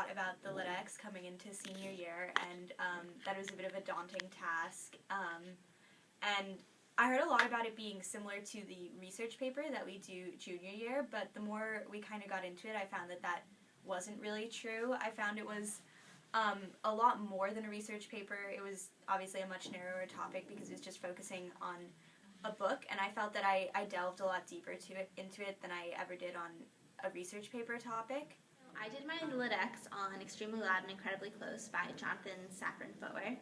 lot about the LitEx coming into senior year, and that was a bit of a daunting task. And I heard a lot about it being similar to the research paper that we do junior year, but the more we kind of got into it, I found that that wasn't really true. I found it was a lot more than a research paper. It was obviously a much narrower topic because it was just focusing on a book, and I felt that I delved a lot deeper into it than I ever did on a research paper topic. I did my LitEx on Extremely Loud and Incredibly Close by Jonathan Safran Foer,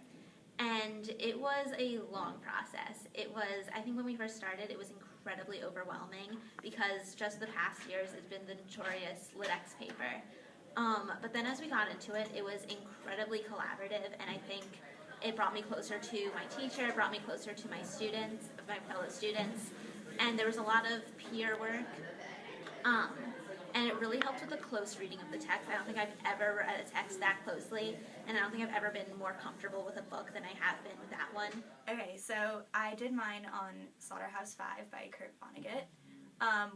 and it was a long process. It was, I think when we first started, it was incredibly overwhelming because just the past years it's been the notorious LitEx paper. But then as we got into it, it was incredibly collaborative, and I think it brought me closer to my teacher, it brought me closer to my students, my fellow students, and there was a lot of peer work, and it really helped with the close reading of the text. I don't think I've ever read a text that closely, and I don't think I've ever been more comfortable with a book than I have been with that one. Okay, so I did mine on Slaughterhouse-Five by Kurt Vonnegut,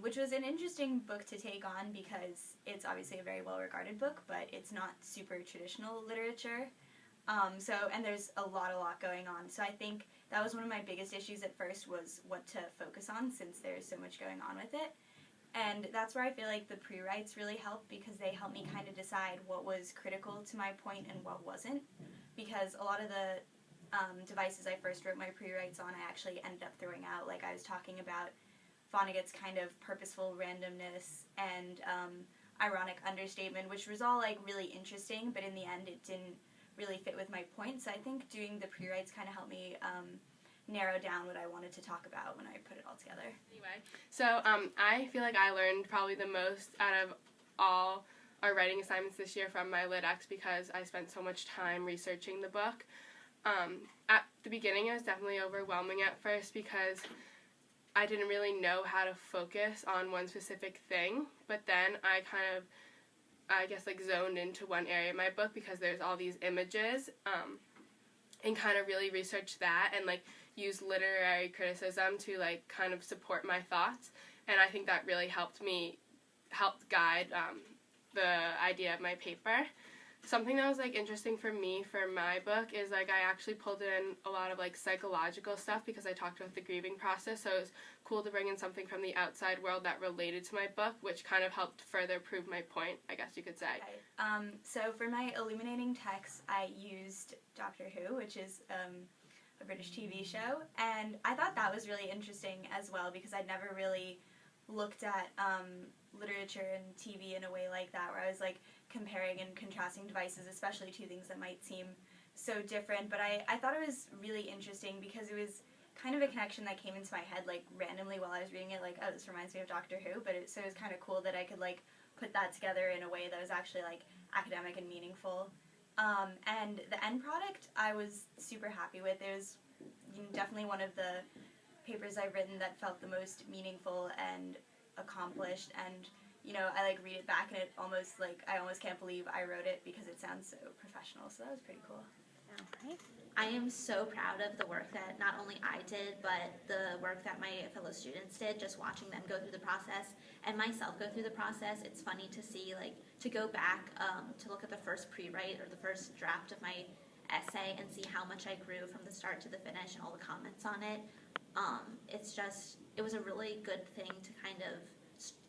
which was an interesting book to take on because it's obviously a very well-regarded book, but it's not super traditional literature. And there's a lot going on. So I think that was one of my biggest issues at first, was what to focus on since there's so much going on with it. And that's where I feel like the pre-writes really helped, because they helped me kind of decide what was critical to my point and what wasn't. Because a lot of the devices I first wrote my pre-writes on, I actually ended up throwing out. Like I was talking about Vonnegut's kind of purposeful randomness and ironic understatement, which was all like really interesting, but in the end it didn't really fit with my point. So I think doing the pre-writes kind of helped me narrow down what I wanted to talk about when I put it all together. Anyway, so I feel like I learned probably the most out of all our writing assignments this year from my LitEx because I spent so much time researching the book. At the beginning it was definitely overwhelming at first because I didn't really know how to focus on one specific thing, but then I kind of zoned into one area of my book because there's all these images, and kind of really research that and like use literary criticism to like kind of support my thoughts, and I think that really helped guide the idea of my paper. Something that was like interesting for me for my book is like I actually pulled in a lot of like psychological stuff because I talked about the grieving process, so it was cool to bring in something from the outside world that related to my book, which kind of helped further prove my point, I guess you could say. Okay. So for my illuminating text, I used Doctor Who, which is a British TV show, and I thought that was really interesting as well because I'd never really looked at literature and TV in a way like that, where I was like comparing and contrasting devices, especially two things that might seem so different. But I thought it was really interesting because it was kind of a connection that came into my head like randomly while I was reading it, like, oh, this reminds me of Doctor Who, so it was kind of cool that I could like put that together in a way that was actually like academic and meaningful. And the end product I was super happy with. It was definitely one of the papers I've written that felt the most meaningful and accomplished, and I like read it back and it almost like I almost can't believe I wrote it because it sounds so professional, so that was pretty cool. Okay. I am so proud of the work that not only I did, but the work that my fellow students did, just watching them go through the process and myself go through the process. It's funny to see, like, to go back to look at the first pre-write or the first draft of my essay and see how much I grew from the start to the finish and all the comments on it. It was a really good thing to kind of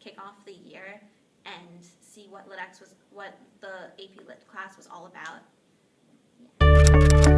kick off the year and see what LitEx was, what the AP Lit class was all about. Yeah.